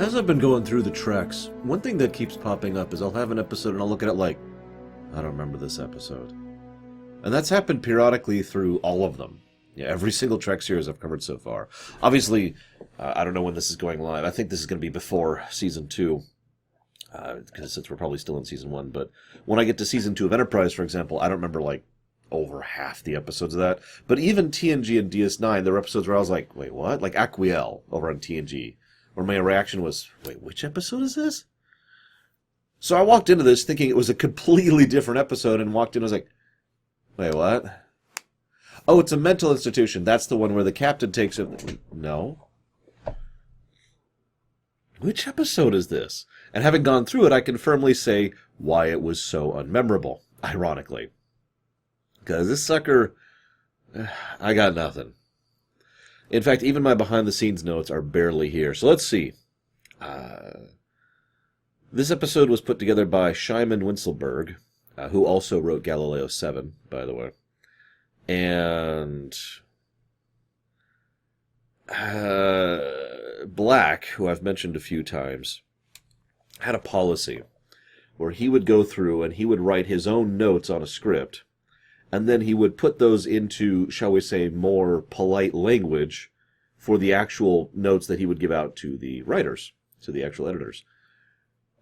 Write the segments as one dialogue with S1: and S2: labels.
S1: As I've been going through the treks, one thing that keeps popping up is I'll have an episode and I'll look at it like, I don't remember this episode. And that's happened periodically through all of them. Yeah, every single Trek series I've covered so far. Obviously, I don't know when this is going live. I think this is going to be before Season 2, since we're probably still in Season 1. But when I get to Season 2 of Enterprise, for example, I don't remember, like, over half the episodes of that. But even TNG and DS9, there were episodes where I was like, wait, what? Like Aquiel over on TNG. Where my reaction was, wait, which episode is this? So I walked into this thinking it was a completely different episode and walked in and was like, wait, what? Oh, it's a mental institution. That's the one where the captain takes it. No. Which episode is this? And having gone through it, I can firmly say why it was so unmemorable, ironically. Because this sucker, I got nothing. In fact, even my behind-the-scenes notes are barely here. So let's see. This episode was put together by Shyman Winselberg, who also wrote Galileo 7, by the way. And Black, who I've mentioned a few times, had a policy where he would go through and he would write his own notes on a script, and then he would put those into, shall we say, more polite language for the actual notes that he would give out to the writers, to the actual editors.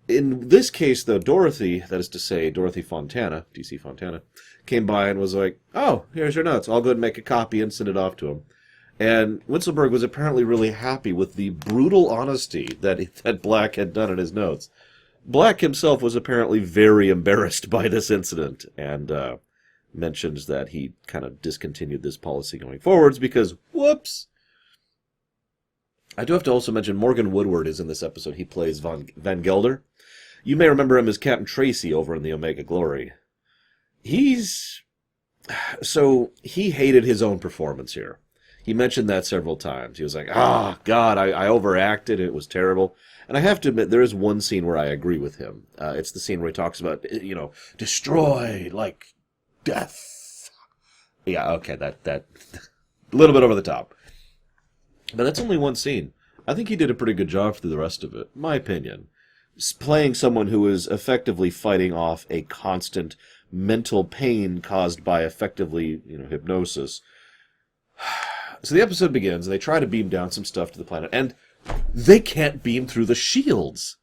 S1: In this case, though, Dorothy, that is to say, Dorothy Fontana, D.C. Fontana, came by and was like, oh, here's your notes. I'll go and make a copy and send it off to him. And Winselberg was apparently really happy with the brutal honesty that Black had done in his notes. Black himself was apparently very embarrassed by this incident and mentions that he kind of discontinued this policy going forwards because, whoops. I do have to also mention Morgan Woodward is in this episode. He plays Van Gelder. You may remember him as Captain Tracy over in the Omega Glory. So he hated his own performance here. He mentioned that several times. He was like, God, I overacted. It was terrible. And I have to admit, there is one scene where I agree with him. It's the scene where he talks about, destroy, like, death. Yeah, okay, that a little bit over the top. But that's only one scene. I think he did a pretty good job through the rest of it, my opinion. Playing someone who is effectively fighting off a constant mental pain caused by effectively, hypnosis. So the episode begins, and they try to beam down some stuff to the planet, and they can't beam through the shields.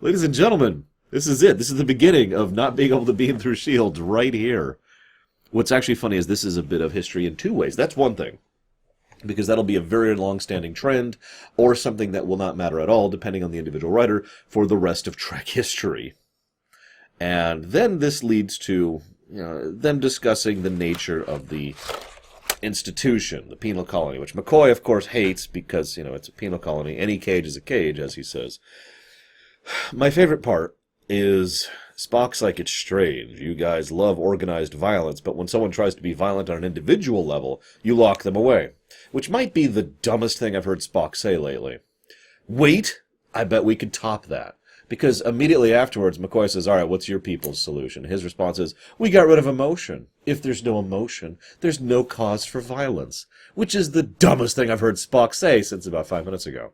S1: Ladies and gentlemen, this is it. This is the beginning of not being able to beam through shields right here. What's actually funny is this is a bit of history in two ways. That's one thing, because that'll be a very long-standing trend, or something that will not matter at all, depending on the individual writer, for the rest of Trek history. And then this leads to them discussing the nature of the institution, the penal colony, which McCoy, of course, hates because, it's a penal colony. Any cage is a cage, as he says. My favorite part is Spock's like, it's strange. You guys love organized violence, but when someone tries to be violent on an individual level, you lock them away. Which might be the dumbest thing I've heard Spock say lately. Wait, I bet we could top that. Because immediately afterwards, McCoy says, all right, what's your people's solution? His response is, we got rid of emotion. If there's no emotion, there's no cause for violence. Which is the dumbest thing I've heard Spock say since about 5 minutes ago.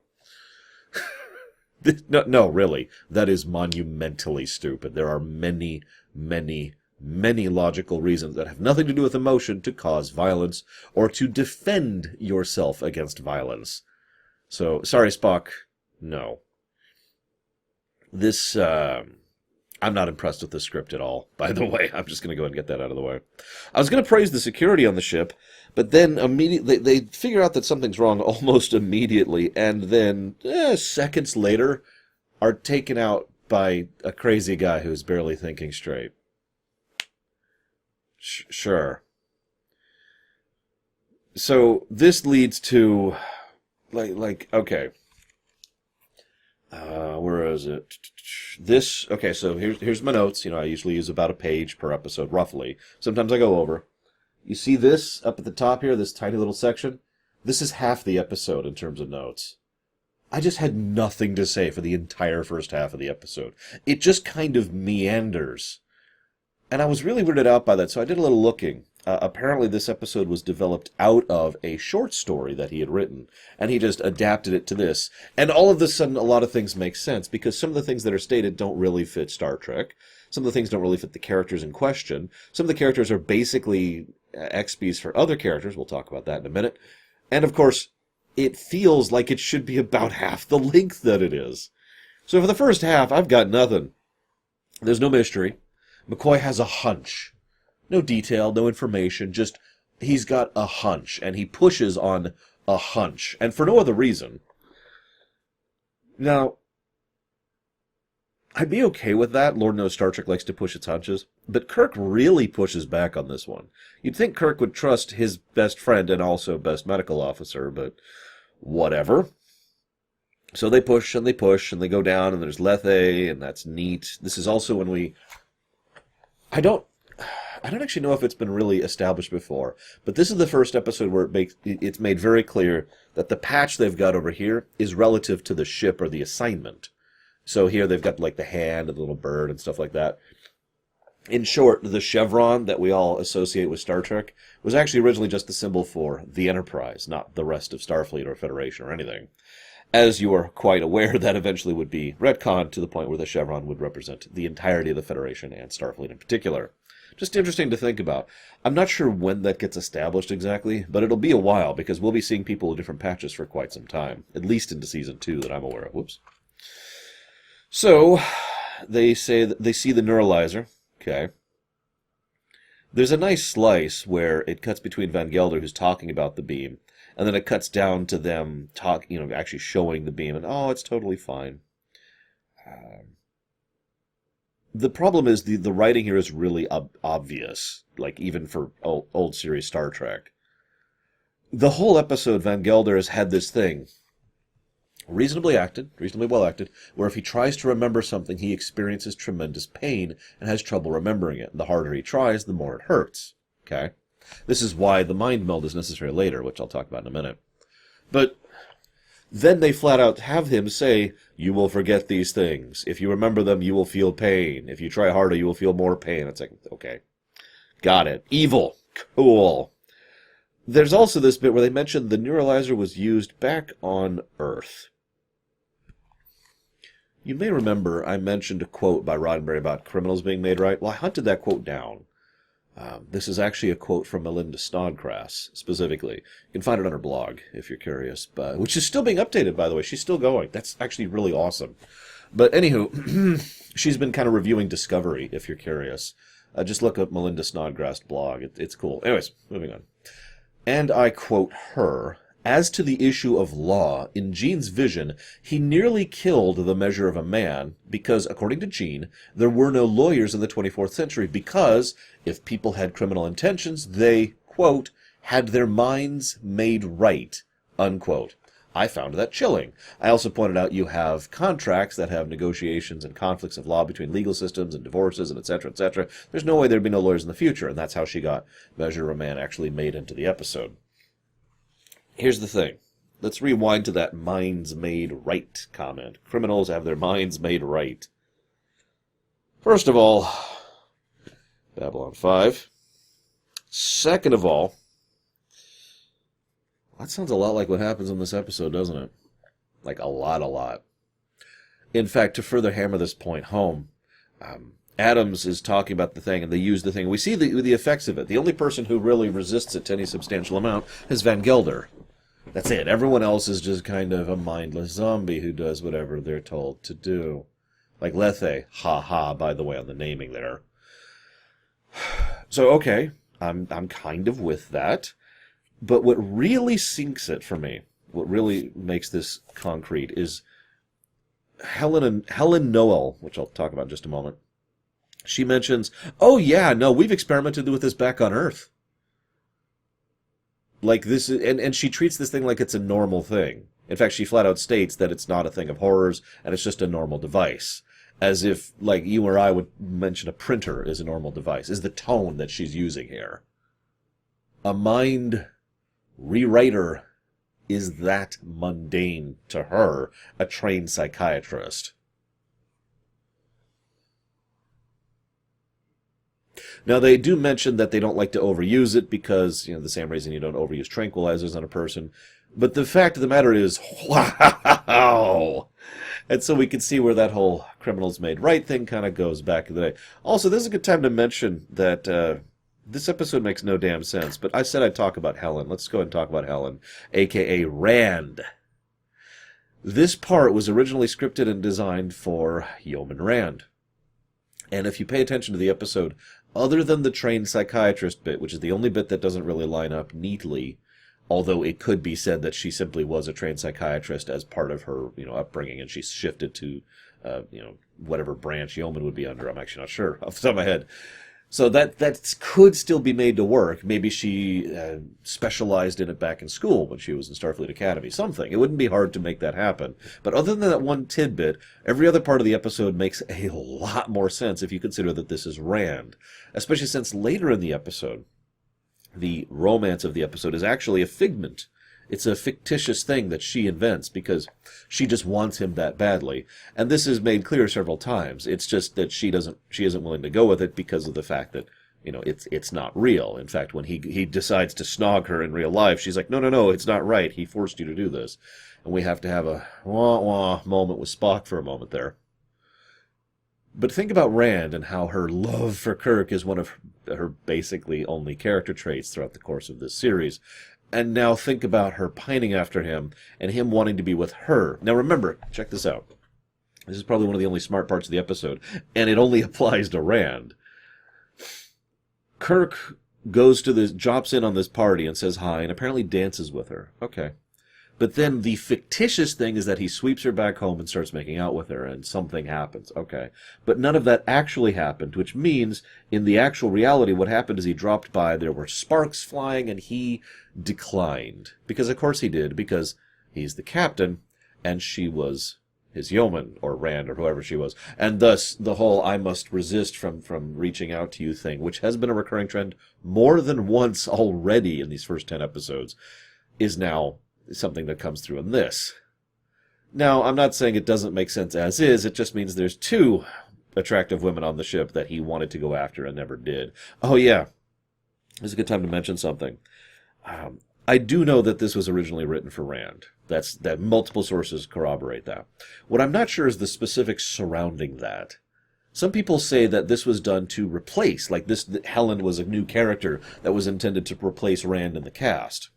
S1: No, really. That is monumentally stupid. There are many, many, many logical reasons that have nothing to do with emotion to cause violence or to defend yourself against violence. So, sorry, Spock. No. This, I'm not impressed with the script at all, by the way. I'm just going to go ahead and get that out of the way. I was going to praise the security on the ship, but then immediately they figure out that something's wrong almost immediately, and then seconds later are taken out by a crazy guy who's barely thinking straight. Sure. So this leads to, okay. Where is it? Okay, so here's my notes. I usually use about a page per episode, roughly. Sometimes I go over. You see this up at the top here, this tiny little section? This is half the episode in terms of notes. I just had nothing to say for the entire first half of the episode. It just kind of meanders. And I was really weirded out by that, so I did a little looking. Apparently, this episode was developed out of a short story that he had written, and he just adapted it to this. And all of a sudden, a lot of things make sense, because some of the things that are stated don't really fit Star Trek. Some of the things don't really fit the characters in question. Some of the characters are basically XPs for other characters. We'll talk about that in a minute. And, of course, it feels like it should be about half the length that it is. So for the first half, I've got nothing. There's no mystery. McCoy has a hunch. No detail, no information, just he's got a hunch, and he pushes on a hunch, and for no other reason. Now, I'd be okay with that. Lord knows Star Trek likes to push its hunches, but Kirk really pushes back on this one. You'd think Kirk would trust his best friend and also best medical officer, but whatever. So they push, and they push, and they go down, and there's Lethe, and that's neat. This is also when we... I don't actually know if it's been really established before, but this is the first episode where it's made very clear that the patch they've got over here is relative to the ship or the assignment. So here they've got like the hand and the little bird and stuff like that. In short, the chevron that we all associate with Star Trek was actually originally just the symbol for the Enterprise, not the rest of Starfleet or Federation or anything. As you are quite aware, that eventually would be retconned to the point where the chevron would represent the entirety of the Federation and Starfleet in particular. Just interesting to think about. I'm not sure when that gets established exactly, but it'll be a while because we'll be seeing people with different patches for quite some time, at least into Season 2 that I'm aware of. Whoops. So, they say that they see the neuralizer. Okay. There's a nice slice where it cuts between Van Gelder, who's talking about the beam, and then it cuts down to them actually showing the beam, and it's totally fine. The problem is the writing here is really obvious, like even for old series Star Trek. The whole episode, Van Gelder has had this thing, reasonably well acted, where if he tries to remember something, he experiences tremendous pain and has trouble remembering it. The harder he tries, the more it hurts. Okay? This is why the Mind Meld is necessary later, which I'll talk about in a minute. But then they flat out have him say, you will forget these things. If you remember them, you will feel pain. If you try harder, you will feel more pain. It's like, okay, got it. Evil. Cool. There's also this bit where they mentioned the neuralizer was used back on Earth. You may remember I mentioned a quote by Roddenberry about criminals being made right. Well, I hunted that quote down. This is actually a quote from Melinda Snodgrass, specifically. You can find it on her blog, if you're curious, which is still being updated, by the way. She's still going. That's actually really awesome. But anywho, she's been kind of reviewing Discovery, if you're curious. Just look up Melinda Snodgrass' blog. It's cool. Anyways, moving on. And I quote her, as to the issue of law, in Gene's vision, he nearly killed the measure of a man because, according to Gene, there were no lawyers in the 24th century because, if people had criminal intentions, they, quote, had their minds made right, unquote. I found that chilling. I also pointed out you have contracts that have negotiations and conflicts of law between legal systems and divorces and et cetera, et cetera. There's no way there'd be no lawyers in the future, and that's how she got Measure of a Man actually made into the episode. Here's the thing. Let's rewind to that minds made right comment. Criminals have their minds made right. First of all, Babylon 5. Second of all, that sounds a lot like what happens in this episode, doesn't it? Like a lot. In fact, to further hammer this point home, Adams is talking about the thing, and they use the thing. We see the effects of it. The only person who really resists it to any substantial amount is Van Gelder. That's it. Everyone else is just kind of a mindless zombie who does whatever they're told to do. Like Lethe. Ha, by the way, on the naming there. So, okay, I'm kind of with that. But what really sinks it for me, what really makes this concrete, is Helen Noel, which I'll talk about in just a moment. She mentions, we've experimented with this back on Earth. Like this, and she treats this thing like it's a normal thing. In fact, she flat out states that it's not a thing of horrors, and it's just a normal device. As if, like, you or I would mention a printer is a normal device, is the tone that she's using here. A mind rewriter is that mundane to her, a trained psychiatrist. Now, they do mention that they don't like to overuse it because, the same reason you don't overuse tranquilizers on a person. But the fact of the matter is, wow! And so we can see where that whole criminals made right thing kind of goes back in the day. Also, this is a good time to mention that this episode makes no damn sense, but I said I'd talk about Helen. Let's go ahead and talk about Helen, a.k.a. Rand. This part was originally scripted and designed for Yeoman Rand. And if you pay attention to the episode, other than the trained psychiatrist bit, which is the only bit that doesn't really line up neatly, although it could be said that she simply was a trained psychiatrist as part of her, upbringing, and she shifted to, whatever branch yeoman would be under. I'm actually not sure off the top of my head. So that could still be made to work. Maybe she specialized in it back in school when she was in Starfleet Academy. Something. It wouldn't be hard to make that happen. But other than that one tidbit, every other part of the episode makes a lot more sense if you consider that this is Rand. Especially since later in the episode, the romance of the episode is actually a figment. It's a fictitious thing that she invents because she just wants him that badly. And this is made clear several times. It's just that she isn't willing to go with it because of the fact that, it's not real. In fact, when he decides to snog her in real life, she's like, no, it's not right. He forced you to do this. And we have to have a wah-wah moment with Spock for a moment there. But think about Rand and how her love for Kirk is one of her basically only character traits throughout the course of this series. And now think about her pining after him and him wanting to be with her. Now remember, check this out. This is probably one of the only smart parts of the episode, and it only applies to Rand. Kirk drops in on this party and says hi, and apparently dances with her. Okay. But then the fictitious thing is that he sweeps her back home and starts making out with her, and something happens. Okay. But none of that actually happened, which means in the actual reality, what happened is he dropped by, there were sparks flying, and he declined. Because of course he did, because he's the captain, and she was his yeoman, or Rand, or whoever she was. And thus, the whole I must resist from reaching out to you thing, which has been a recurring trend more than once already in these first 10 episodes, is now something that comes through in this. Now, I'm not saying it doesn't make sense as is, it just means there's two attractive women on the ship that he wanted to go after and never did. Oh yeah, this is a good time to mention something. I do know that this was originally written for Rand. That multiple sources corroborate that. What I'm not sure is the specifics surrounding that. Some people say that this was done to replace, Helen was a new character that was intended to replace Rand in the cast.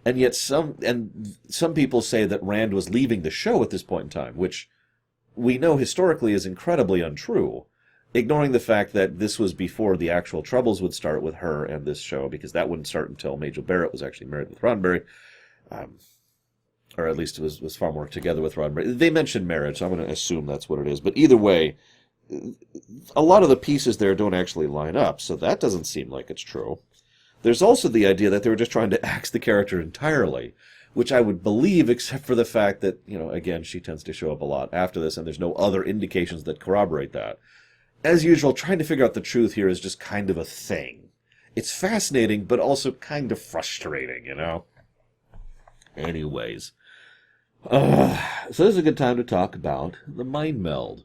S1: And yet some people say that Rand was leaving the show at this point in time, which we know historically is incredibly untrue, ignoring the fact that this was before the actual troubles would start with her and this show, because that wouldn't start until Majel Barrett was actually married with Roddenberry, or at least was far more together with Roddenberry. They mentioned marriage, so I'm going to assume that's what it is. But either way, a lot of the pieces there don't actually line up, so that doesn't seem like it's true. There's also the idea that they were just trying to axe the character entirely, which I would believe, except for the fact that, again, she tends to show up a lot after this, and there's no other indications that corroborate that. As usual, trying to figure out the truth here is just kind of a thing. It's fascinating, but also kind of frustrating, Anyways. So this is a good time to talk about the Mind Meld.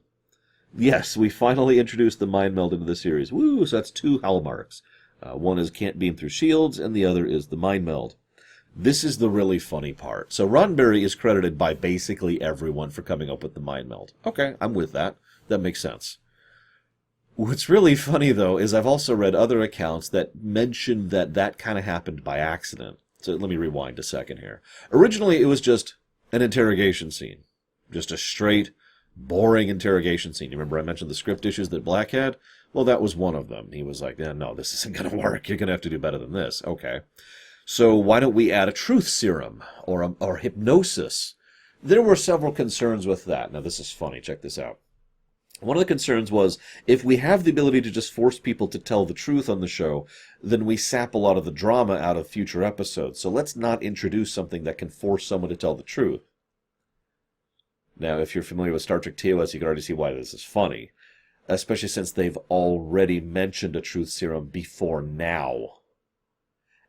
S1: Yes, we finally introduced the Mind Meld into the series. Woo, so that's 2 hallmarks. One is can't beam through shields, and the other is the Mind Meld. This is the really funny part. So Roddenberry is credited by basically everyone for coming up with the Mind Meld. Okay, I'm with that. That makes sense. What's really funny, though, is I've also read other accounts that mention that kind of happened by accident. So let me rewind a second here. Originally, it was just an interrogation scene. Just a straight, boring interrogation scene. You remember I mentioned the script issues that Black had? Well, that was one of them. He was like, no, this isn't going to work. You're going to have to do better than this. Okay. So why don't we add a truth serum or hypnosis? There were several concerns with that. Now, this is funny. Check this out. One of the concerns was, if we have the ability to just force people to tell the truth on the show, then we sap a lot of the drama out of future episodes. So let's not introduce something that can force someone to tell the truth. Now, if you're familiar with Star Trek TOS, you can already see why this is funny. Especially since they've already mentioned a truth serum before now.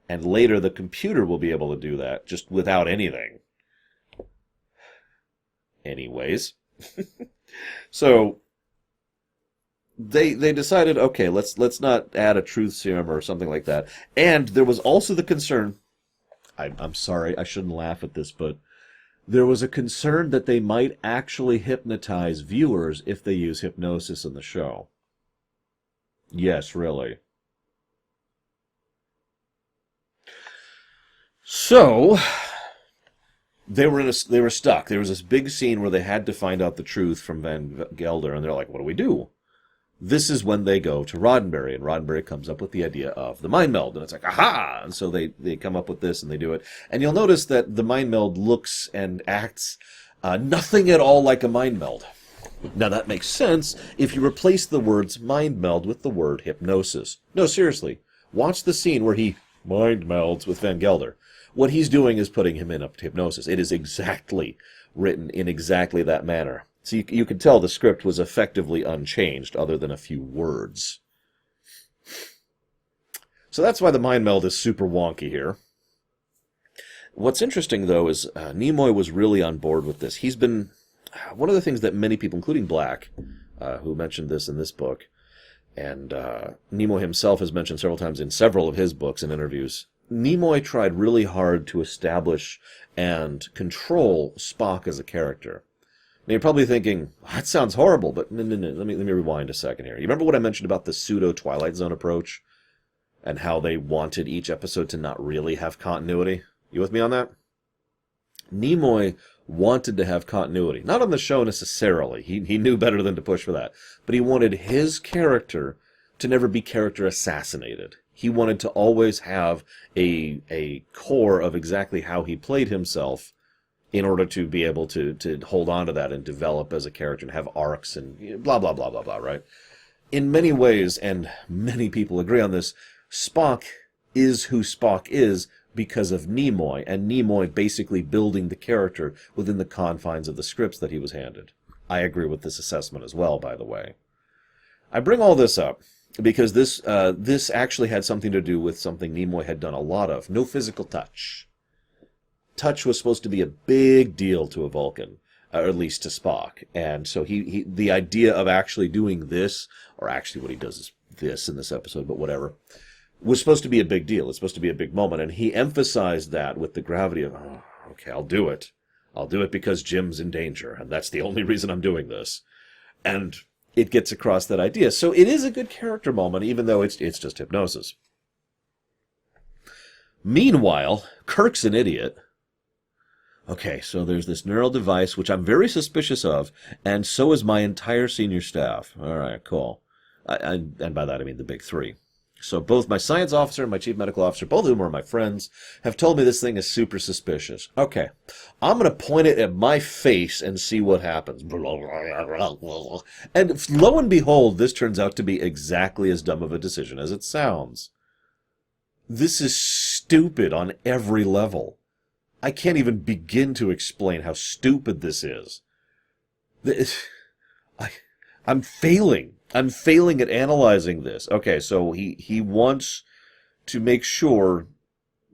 S1: And later the computer will be able to do that, just without anything. Anyways. So, they decided, okay, let's not add a truth serum or something like that. And there was also the concern. I'm sorry, I shouldn't laugh at this, but there was a concern that they might actually hypnotize viewers if they use hypnosis in the show. Yes, really. So they were stuck. There was this big scene where they had to find out the truth from Van Gelder, and they're like, what do we do? This is when they go to Roddenberry, and Roddenberry comes up with the idea of the Mind Meld, and it's like, aha! And so they come up with this, and they do it. And you'll notice that the Mind Meld looks and acts nothing at all like a Mind Meld. Now, that makes sense if you replace the words Mind Meld with the word hypnosis. No, seriously. Watch the scene where he Mind Melds with Van Gelder. What he's doing is putting him in a hypnosis. It is exactly written in exactly that manner. So you can tell the script was effectively unchanged, other than a few words. So that's why the Mind Meld is super wonky here. What's interesting, though, is Nimoy was really on board with this. He's been... One of the things that many people, including Black, who mentioned this in this book, and Nimoy himself has mentioned several times in several of his books and interviews, Nimoy tried really hard to establish and control Spock as a character. Now you're probably thinking, that sounds horrible, but no. Let me rewind a second here. You remember what I mentioned about the pseudo-Twilight Zone approach? And how they wanted each episode to not really have continuity? You with me on that? Nimoy wanted to have continuity. Not on the show necessarily. He knew better than to push for that. But he wanted his character to never be character assassinated. He wanted to always have a core of exactly how he played himself in order to be able to hold on to that and develop as a character and have arcs and blah, blah, blah, blah, blah, right? In many ways, and many people agree on this, Spock is who Spock is because of Nimoy, and Nimoy basically building the character within the confines of the scripts that he was handed. I agree with this assessment as well, by the way. I bring all this up because this actually had something to do with something Nimoy had done a lot of. No physical touch. Touch was supposed to be a big deal to a Vulcan, or at least to Spock. And so the idea of actually doing this, or actually what he does is this in this episode, but whatever, was supposed to be a big deal. It's supposed to be a big moment. And he emphasized that with the gravity of, oh, okay, I'll do it. I'll do it because Jim's in danger, and that's the only reason I'm doing this. And it gets across that idea. So it is a good character moment, even though it's just hypnosis. Meanwhile, Kirk's an idiot. Okay, so there's this neural device, which I'm very suspicious of, and so is my entire senior staff. All right, cool. And by that I mean the big three. So both my science officer and my chief medical officer, both of whom are my friends, have told me this thing is super suspicious. Okay, I'm going to point it at my face and see what happens. And lo and behold, this turns out to be exactly as dumb of a decision as it sounds. This is stupid on every level. I can't even begin to explain how stupid this is. I'm failing. I'm failing at analyzing this. Okay, so he wants to make sure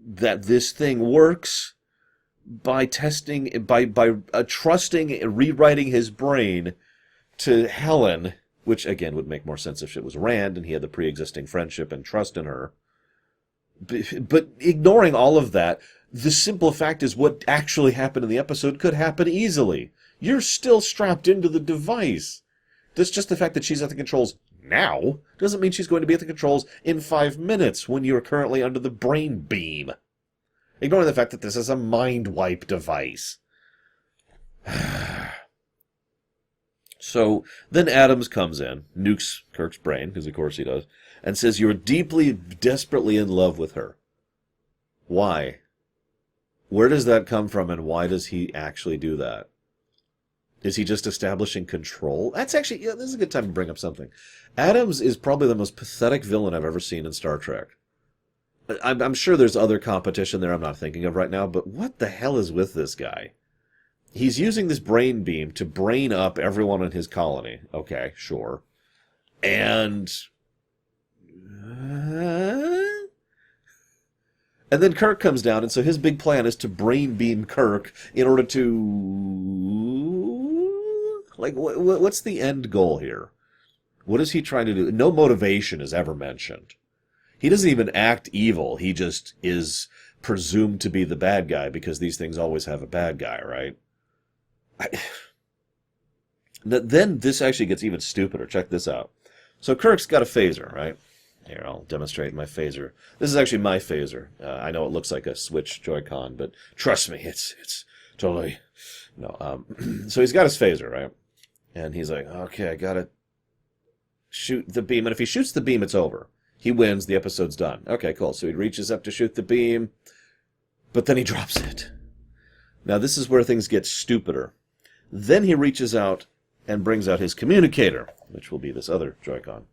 S1: that this thing works by testing, by trusting and rewriting his brain to Helen, which again would make more sense if it was Rand and he had the pre-existing friendship and trust in her. But ignoring all of that, the simple fact is what actually happened in the episode could happen easily. You're still strapped into the device. That's just the fact that she's at the controls now doesn't mean she's going to be at the controls in 5 minutes when you're currently under the brain beam. Ignoring the fact that this is a mind wipe device. So then Adams comes in, nukes Kirk's brain, because of course he does, and says you're deeply, desperately in love with her. Why? Where does that come from, and why does he actually do that? Is he just establishing control? That's actually, yeah, this is a good time to bring up something. Adams is probably the most pathetic villain I've ever seen in Star Trek. I'm sure there's other competition there I'm not thinking of right now, but what the hell is with this guy? He's using this brain beam to brain up everyone in his colony. Okay, sure. And then Kirk comes down, and so his big plan is to brain beam Kirk in order to... Like, what's the end goal here? What is he trying to do? No motivation is ever mentioned. He doesn't even act evil. He just is presumed to be the bad guy because these things always have a bad guy, right? Then this actually gets even stupider. Check this out. So Kirk's got a phaser, right? Here, I'll demonstrate my phaser. This is actually my phaser. I know it looks like a Switch Joy-Con, but trust me, it's totally... No, so he's got his phaser, right? And he's like, okay, I gotta shoot the beam. And if he shoots the beam, it's over. He wins, the episode's done. Okay, cool. So he reaches up to shoot the beam, but then he drops it. Now, this is where things get stupider. Then he reaches out and brings out his communicator, which will be this other Joy-Con.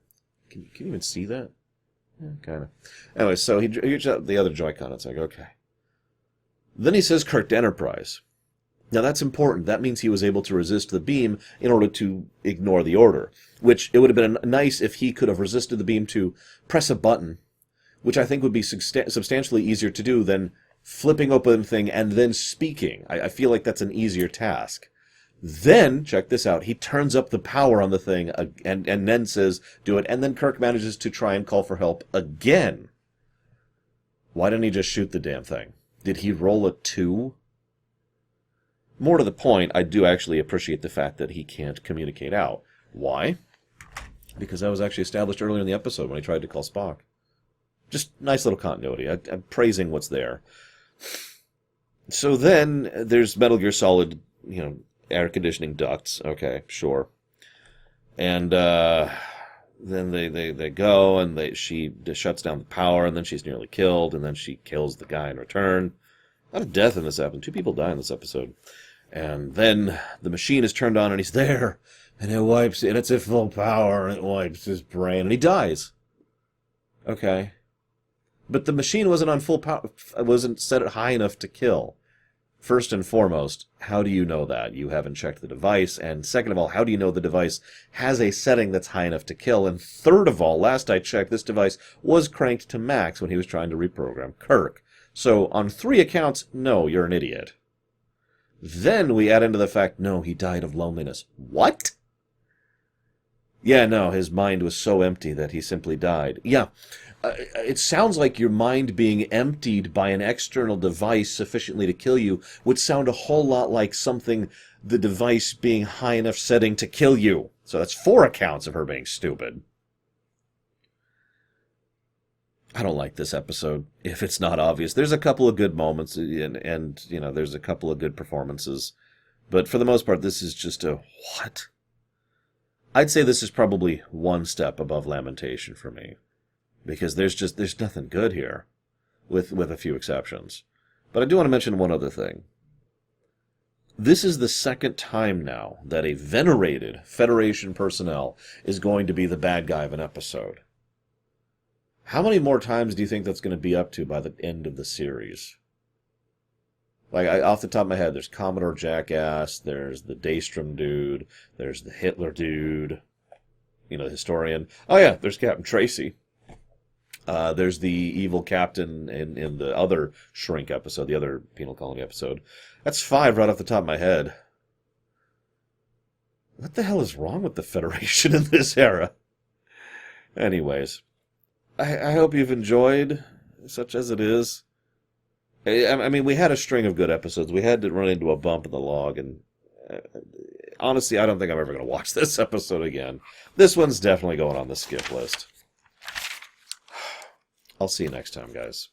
S1: Can you even see that? Yeah, kind of. Anyway, so he reaches out the other Joy-Con. It's like, okay. Then he says Kirk Enterprise. Now, that's important. That means he was able to resist the beam in order to ignore the order, which it would have been nice if he could have resisted the beam to press a button, which I think would be substantially easier to do than flipping open the thing and then speaking. I feel like that's an easier task. Then, check this out, he turns up the power on the thing and then says, do it, and then Kirk manages to try and call for help again. Why didn't he just shoot the damn thing? Did he roll a 2? More to the point, I do actually appreciate the fact that he can't communicate out. Why? Because that was actually established earlier in the episode when he tried to call Spock. Just nice little continuity. I'm praising what's there. So then there's Metal Gear Solid, air conditioning ducts. Okay, sure. And then they go and she shuts down the power, and then she's nearly killed, and then she kills the guy in return. A lot of death in this episode. 2 people die in this episode. And then the machine is turned on, and he's there, and it wipes, and it's at full power, and it wipes his brain, and he dies. Okay. But the machine wasn't on full power, wasn't set it high enough to kill. First and foremost, how do you know that? You haven't checked the device. And second of all, how do you know the device has a setting that's high enough to kill? And third of all, last I checked, this device was cranked to max when he was trying to reprogram Kirk. So on 3 accounts, no, you're an idiot. Then we add into the fact, no, he died of loneliness. What? Yeah, no, his mind was so empty that he simply died. Yeah, it sounds like your mind being emptied by an external device sufficiently to kill you would sound a whole lot like something, the device being high enough setting to kill you. So that's 4 accounts of her being stupid. I don't like this episode, if it's not obvious. There's a couple of good moments, and there's a couple of good performances. But for the most part, this is just a what? I'd say this is probably 1 step above Lamentation for me. Because there's nothing good here, with a few exceptions. But I do want to mention one other thing. This is the 2nd time now that a venerated Federation personnel is going to be the bad guy of an episode. How many more times do you think that's going to be up to by the end of the series? Like, off the top of my head, there's Commodore Jackass, there's the Daystrom dude, there's the Hitler dude, the historian. Oh yeah, there's Captain Tracy. There's the evil captain in the other Shrink episode, the other Penal Colony episode. That's 5 right off the top of my head. What the hell is wrong with the Federation in this era? Anyways, I hope you've enjoyed, such as it is. I mean, we had a string of good episodes. We had to run into a bump in the log, and honestly, I don't think I'm ever going to watch this episode again. This one's definitely going on the skip list. I'll see you next time, guys.